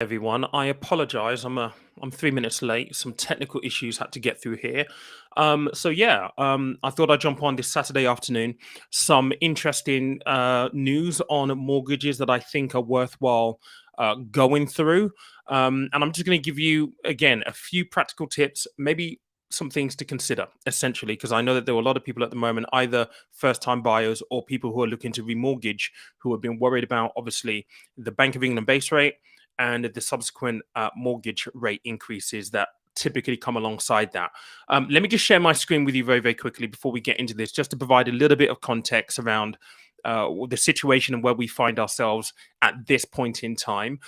Everyone. I apologize. I'm 3 minutes late. Some technical issues had to get through here. I thought I'd jump on this Saturday afternoon. Some interesting news on mortgages that I think are worthwhile going through. And I'm just going to give you again a few practical tips, maybe some things to consider essentially, because I know that there are a lot of people at the moment, either first time buyers or people who are looking to remortgage, who have been worried about obviously the Bank of England base rate and the subsequent mortgage rate increases that typically come alongside that. Let me just share my screen with you very, very quickly before we get into this, just to provide a little bit of context around the situation and where we find ourselves at this point in time.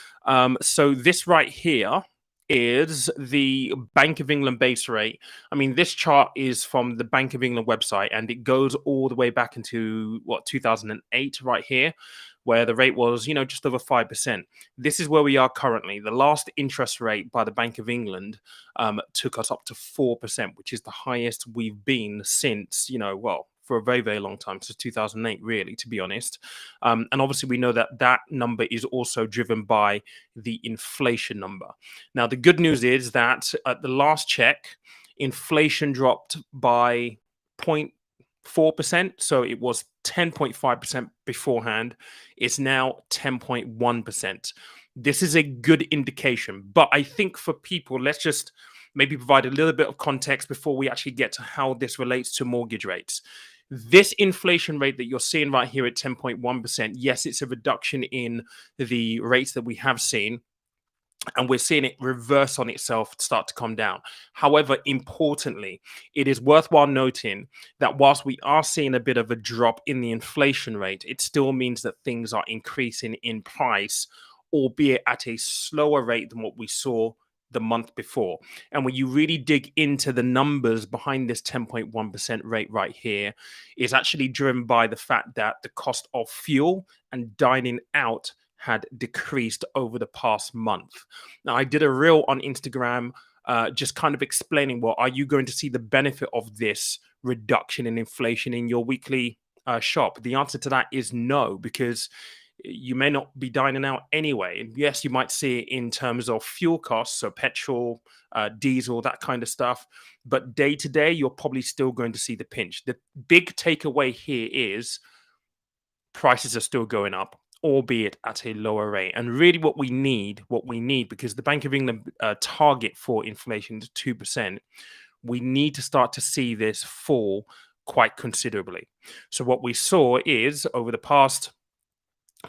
So this right here is the Bank of England base rate. I mean, this chart is from the Bank of England website, and it goes all the way back into 2008 right here, where the rate was, just over 5%. This is where we are currently. The last interest rate by the Bank of England took us up to 4%, which is the highest we've been since, for a very, very long time, since 2008, really, to be honest. And obviously, we know that that number is also driven by the inflation number. Now, the good news is that at the last check, inflation dropped by 0.4%. So it was 10.5% beforehand. It's now 10.1%. This is a good indication. But I think for people, let's just maybe provide a little bit of context before we actually get to how this relates to mortgage rates. This inflation rate that you're seeing right here at 10.1%, yes, it's a reduction in the rates that we have seen, and we're seeing it reverse on itself, start to come down. However, importantly, it is worthwhile noting that whilst we are seeing a bit of a drop in the inflation rate, it still means that things are increasing in price, albeit at a slower rate than what we saw the month before. And when you really dig into the numbers behind this 10.1% rate right here, is actually driven by the fact that the cost of fuel and dining out had decreased over the past month. Now, I did a reel on Instagram just kind of explaining, well, are you going to see the benefit of this reduction in inflation in your weekly shop? The answer to that is no, because you may not be dining out anyway. And yes, you might see it in terms of fuel costs, so petrol, diesel, that kind of stuff. But day to day, you're probably still going to see the pinch. The big takeaway here is prices are still going up, albeit at a lower rate. And really what we need, because the Bank of England target for inflation is 2%, we need to start to see this fall quite considerably. So what we saw is over the past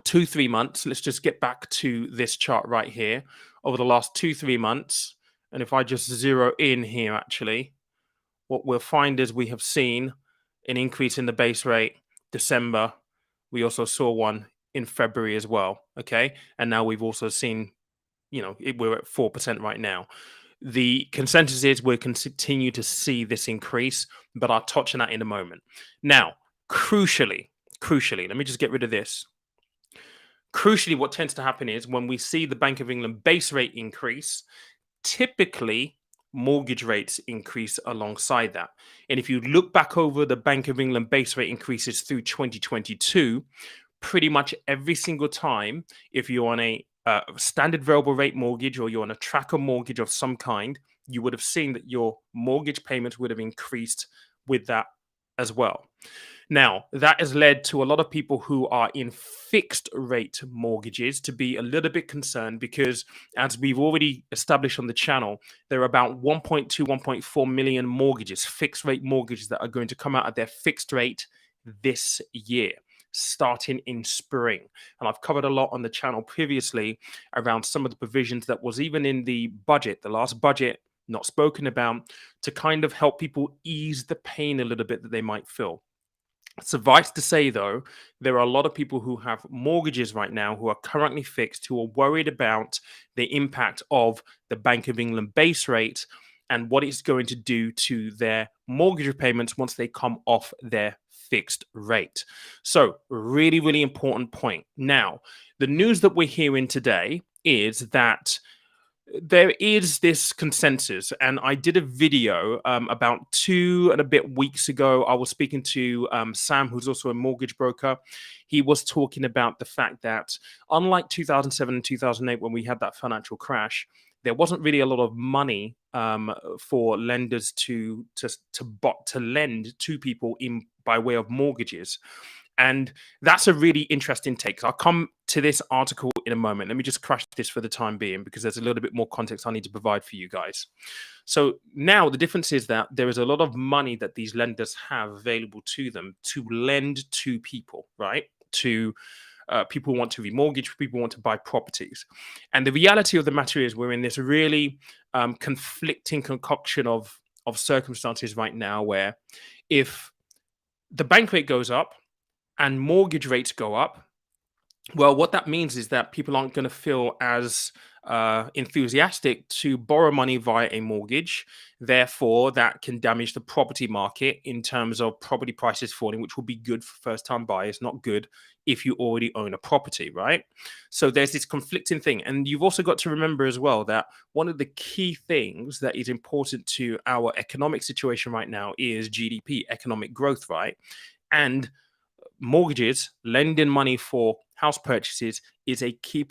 2-3 months, let's just get back to this chart right here. Over the last 2-3 months, and if I just zero in here, actually, what we'll find is we have seen an increase in the base rate December. We also saw one in February as well. Okay. And now we've also seen, we're at 4% right now. The consensus is we'll continue to see this increase, but I'll touch on that in a moment. Now, crucially, let me just get rid of this. Crucially, what tends to happen is when we see the Bank of England base rate increase, typically mortgage rates increase alongside that. And if you look back over the Bank of England base rate increases through 2022, pretty much every single time, if you're on a standard variable rate mortgage or you're on a tracker mortgage of some kind, you would have seen that your mortgage payments would have increased with that as well. Now, that has led to a lot of people who are in fixed rate mortgages to be a little bit concerned because, as we've already established on the channel, there are about 1.2, 1.4 million mortgages, fixed rate mortgages, that are going to come out of their fixed rate this year, starting in spring. And I've covered a lot on the channel previously around some of the provisions that was even in the budget, the last budget, not spoken about, to kind of help people ease the pain a little bit that they might feel. Suffice to say, though, there are a lot of people who have mortgages right now who are currently fixed, who are worried about the impact of the Bank of England base rate and what it's going to do to their mortgage repayments once they come off their fixed rate. So, really, really important point. Now, the news that we're hearing today is that There is this consensus, and I did a video about 2 and a bit weeks ago. I was speaking to Sam, who's also a mortgage broker. He was talking about the fact that, unlike 2007 and 2008, when we had that financial crash, there wasn't really a lot of money for lenders to lend to people in by way of mortgages. And that's a really interesting take. So I'll come to this article in a moment. Let me just crash this for the time being because there's a little bit more context I need to provide for you guys. So now the difference is that there is a lot of money that these lenders have available to them to lend to people, right? To people who want to remortgage, people who want to buy properties. And the reality of the matter is we're in this really conflicting concoction of circumstances right now where if the bank rate goes up, and mortgage rates go up, well, what that means is that people aren't going to feel as enthusiastic to borrow money via a mortgage. Therefore, that can damage the property market in terms of property prices falling, which will be good for first time buyers, not good if you already own a property, right? So there's this conflicting thing. And you've also got to remember as well that one of the key things that is important to our economic situation right now is GDP, economic growth, right? And mortgages, lending money for house purchases is a key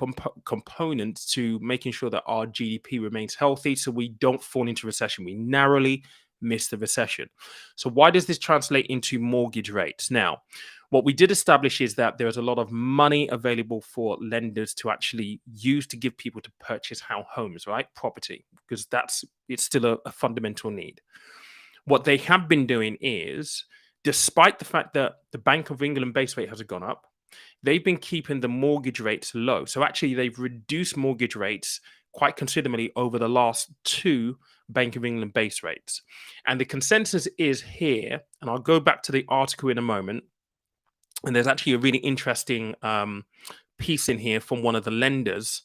component to making sure that our GDP remains healthy so we don't fall into recession. We narrowly miss the recession. So why does this translate into mortgage rates? Now, what we did establish is that there's a lot of money available for lenders to actually use to give people to purchase homes, right? Property, because it's still a fundamental need. What they have been doing is, despite the fact that the Bank of England base rate has gone up, they've been keeping the mortgage rates low. So actually, they've reduced mortgage rates quite considerably over the last two Bank of England base rates. And the consensus is here, and I'll go back to the article in a moment. And there's actually a really interesting piece in here from one of the lenders,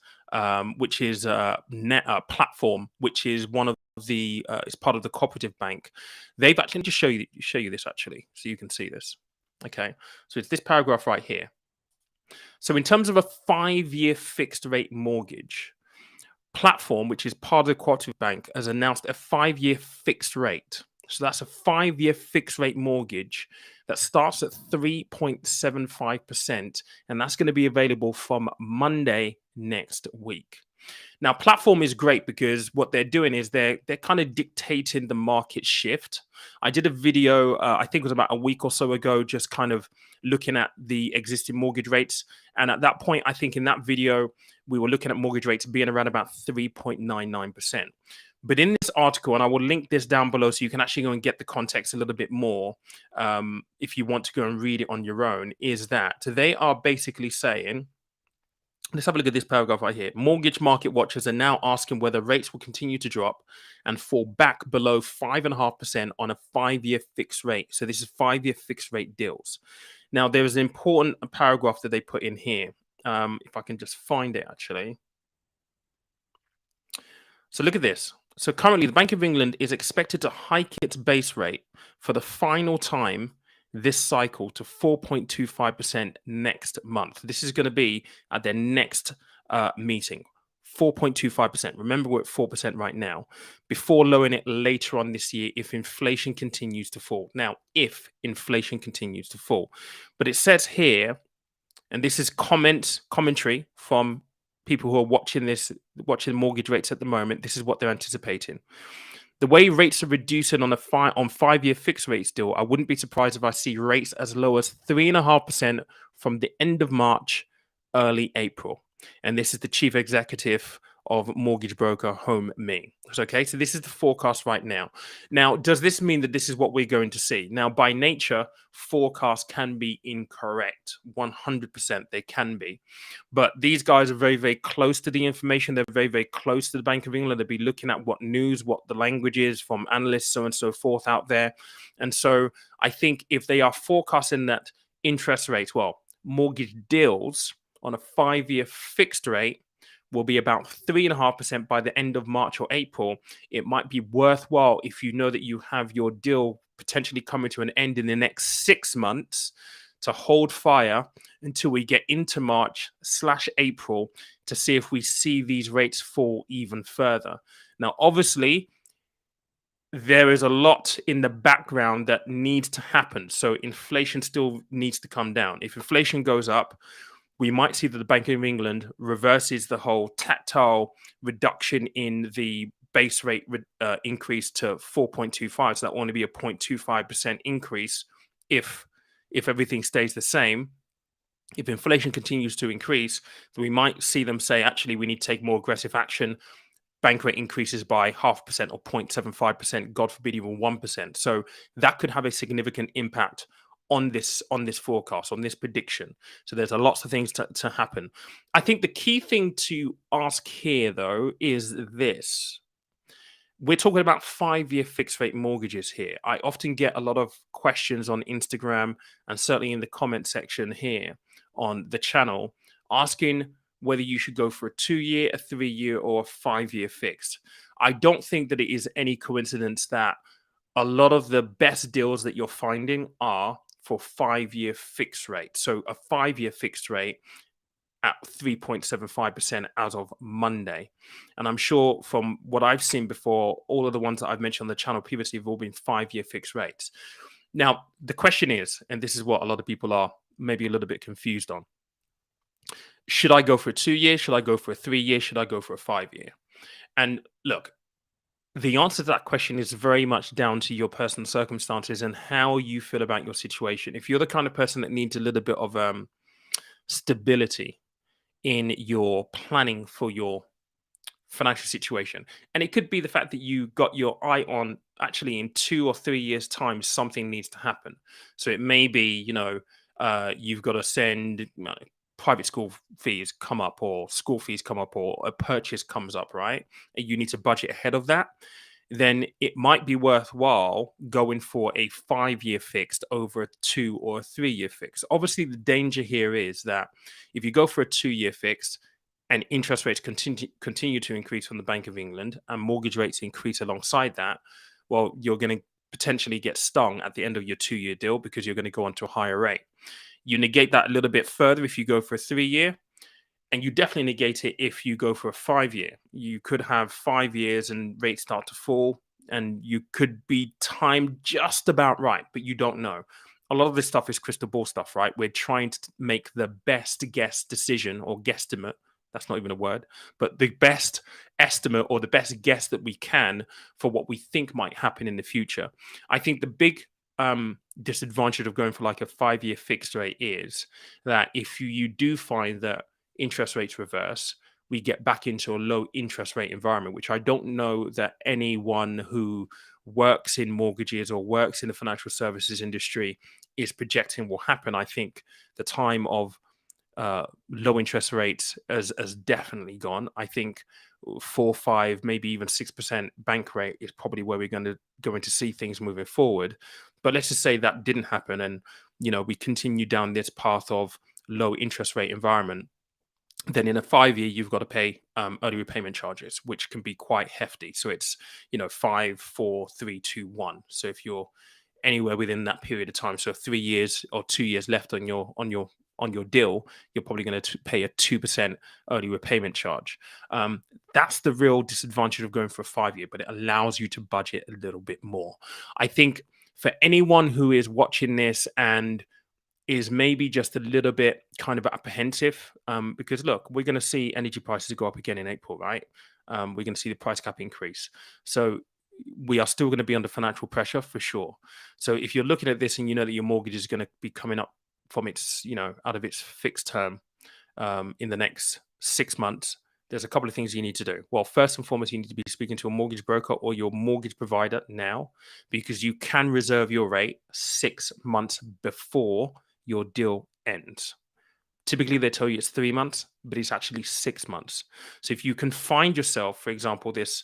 which is Platform, which is one of the it's part of the cooperative bank. They've actually just show you this actually, so you can see this. Okay, so it's this paragraph right here. So in terms of a 5-year fixed rate mortgage, Platform, which is part of the cooperative bank, has announced a 5-year fixed rate. So that's a 5-year fixed rate mortgage that starts at 3.75%, and that's going to be available from Monday next week. Now, Platform is great because what they're doing is they're kind of dictating the market shift. I did a video, I think it was about a week or so ago, just kind of looking at the existing mortgage rates. And at that point, I think in that video, we were looking at mortgage rates being around about 3.99%. But in this article, and I will link this down below so you can actually go and get the context a little bit more if you want to go and read it on your own, is that they are basically saying, let's have a look at this paragraph right here. Mortgage market watchers are now asking whether rates will continue to drop and fall back below 5.5% on a 5-year fixed rate. So this is 5-year fixed rate deals. Now, there is an important paragraph that they put in here. If I can just find it, actually. So look at this. So currently, the Bank of England is expected to hike its base rate for the final time this cycle to 4.25% next month. This is going to be at their next meeting, 4.25%. Remember, we're at 4% right now, before lowering it later on this year if inflation continues to fall. Now, if inflation continues to fall. But it says here, and this is commentary from people who are watching mortgage rates at the moment, this is what they're anticipating. The way rates are reducing on 5-year fixed rates deal, I wouldn't be surprised if I see rates as low as 3.5% from the end of March, early April. And this is the chief executive of mortgage broker Home Me. Okay, so this is the forecast right now. Now, does this mean that this is what we're going to see? Now, by nature, forecasts can be incorrect. 100% they can be. But these guys are very, very close to the information. They're very, very close to the Bank of England. They'll be looking at what news, what the language is from analysts, so on and so forth out there. And so I think if they are forecasting that interest rates, well, mortgage deals on a 5-year fixed rate will be about 3.5% by the end of March or April, it might be worthwhile, if you know that you have your deal potentially coming to an end in the next 6 months, to hold fire until we get into March/April to see if we see these rates fall even further. Now, obviously, there is a lot in the background that needs to happen. So inflation still needs to come down. If inflation goes up, we might see that the Bank of England reverses the whole tactile reduction in the base rate increase to 4.25. So that will only be a 0.25% increase if everything stays the same. If inflation continues to increase, then we might see them say, actually, we need to take more aggressive action. Bank rate increases by 0.5% or 0.75%, God forbid, even 1%. So that could have a significant impact on this forecast, on this prediction. So there's a lots of things to happen. I think the key thing to ask here, though, is this. We're talking about 5-year fixed rate mortgages here. I often get a lot of questions on Instagram and certainly in the comment section here on the channel asking whether you should go for a 2-year, a 3-year, or a 5-year fixed. I don't think that it is any coincidence that a lot of the best deals that you're finding are for 5-year fixed rate. So a 5-year fixed rate at 3.75% as of Monday. And I'm sure from what I've seen before, all of the ones that I've mentioned on the channel previously have all been 5-year fixed rates. Now, the question is, and this is what a lot of people are maybe a little bit confused on, should I go for a 2-year? Should I go for a 3-year? Should I go for a 5-year? And look, the answer to that question is very much down to your personal circumstances and how you feel about your situation. If you're the kind of person that needs a little bit of stability in your planning for your financial situation, and it could be the fact that you got your eye on actually in 2 or 3 years' time, something needs to happen. So it may be, you've got to send private school fees come up or school fees come up or a purchase comes up, right? And you need to budget ahead of that. Then it might be worthwhile going for a 5-year fixed over a 2 or a 3-year fixed. Obviously, the danger here is that if you go for a 2-year fixed and interest rates continue to increase from the Bank of England and mortgage rates increase alongside that, well, you're going to potentially get stung at the end of your 2-year deal because you're going to go on to a higher rate. You negate that a little bit further if you go for a 3-year, and you definitely negate it if you go for a 5-year. You could have 5 years and rates start to fall, and you could be timed just about right, but you don't know. A lot of this stuff is crystal ball stuff, right? We're trying to make the best guess decision or guesstimate. That's not even a word, but the best estimate or the best guess that we can for what we think might happen in the future. I think the big disadvantage of going for like a 5-year fixed rate is that if you do find that interest rates reverse, we get back into a low interest rate environment, which I don't know that anyone who works in mortgages or works in the financial services industry is projecting will happen. I think the time of low interest rates has definitely gone. I think 4, 5, maybe even 6% bank rate is probably where we're going to see things moving forward. But let's just say that didn't happen, and we continue down this path of low interest rate environment. Then in a 5-year, you've got to pay early repayment charges, which can be quite hefty. So it's 5, 4, 3, 2, 1. So if you're anywhere within that period of time, so 3 years or 2 years left on your deal, you're probably going to pay a 2% early repayment charge. That's the real disadvantage of going for a 5-year, but it allows you to budget a little bit more. I think for anyone who is watching this and is maybe just a little bit kind of apprehensive, because look, we're going to see energy prices go up again in April, right? We're going to see the price cap increase. So we are still going to be under financial pressure for sure. So if you're looking at this and you know that your mortgage is going to be coming up from its, out of its fixed term in the next 6 months, there's a couple of things you need to do. Well, first and foremost, you need to be speaking to a mortgage broker or your mortgage provider now, because you can reserve your rate 6 months before your deal ends. Typically, they tell you it's 3 months, but it's actually 6 months. So if you can find yourself, for example, this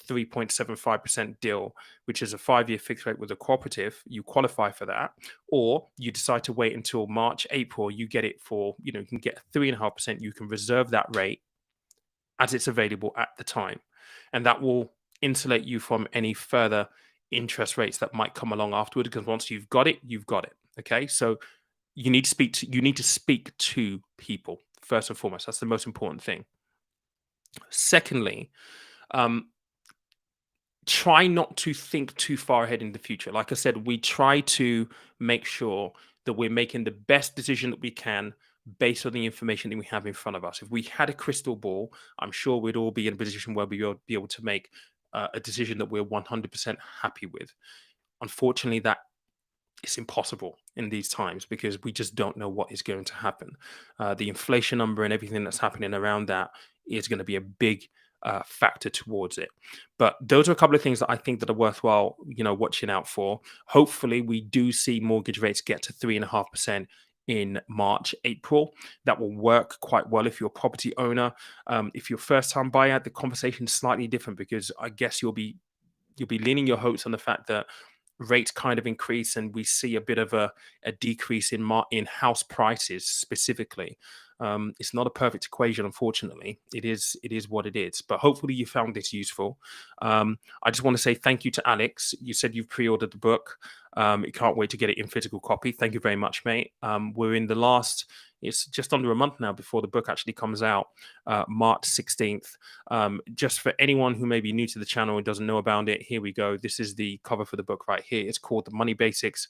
3.75% deal, which is a 5-year fixed rate with a cooperative, you qualify for that, or you decide to wait until March, April, you get it for, you can get 3.5%, you can reserve that rate as it's available at the time. And that will insulate you from any further interest rates that might come along afterward, because once you've got it, you've got it. Okay. So you need to speak to people first and foremost. That's the most important thing. Secondly, um, try not to think too far ahead in the future. Like I said, we try to make sure that we're making the best decision that we can based on the information that we have in front of us. If we had a crystal ball, I'm sure we'd all be in a position where we would be able to make a decision that we're 100% happy with. Unfortunately, that it's impossible in these times because we just don't know what is going to happen. The inflation number and everything that's happening around that is going to be a big factor towards it. But those are a couple of things that I think that are worthwhile, watching out for. Hopefully, we do see mortgage rates get to 3.5% in March, April. That will work quite well if you're a property owner. If you're a first-time buyer, the conversation is slightly different because I guess you'll be leaning your hopes on the fact that rates kind of increase and we see a bit of a decrease in house prices specifically. It's not a perfect equation, unfortunately. It is what it is, but hopefully you found this useful. I just want to say thank you to Alex. You said you've pre-ordered the book. You can't wait to get it in physical copy. Thank you very much, mate. We're in the last, it's just under a month now before the book actually comes out, March 16th. Just for anyone who may be new to the channel and doesn't know about it, here we go. This is the cover for the book right here. It's called The Money Basics: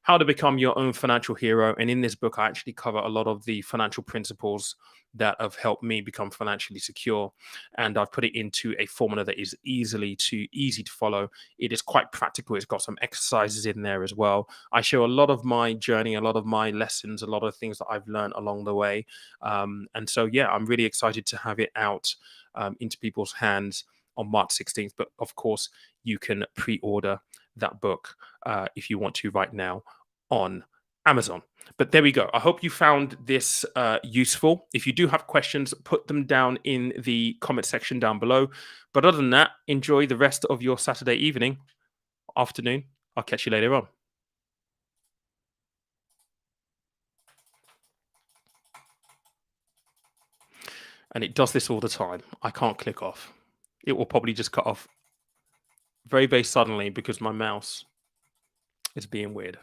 How to Become Your Own Financial Hero. And in this book, I actually cover a lot of the financial principles that have helped me become financially secure. And I've put it into a formula that is easy to follow. It is quite practical. It's got some exercises in there as well. I show a lot of my journey, a lot of my lessons, a lot of things that I've learned along the way. And so, yeah, I'm really excited to have it out into people's hands on March 16th. But of course, you can pre-order that book if you want to right now on Amazon. But there we go. I hope you found this useful. If you do have questions, put them down in the comment section down below. But other than that, enjoy the rest of your Saturday evening, afternoon. I'll catch you later on. And it does this all the time. I can't click off. It will probably just cut off very, very suddenly because my mouse is being weird.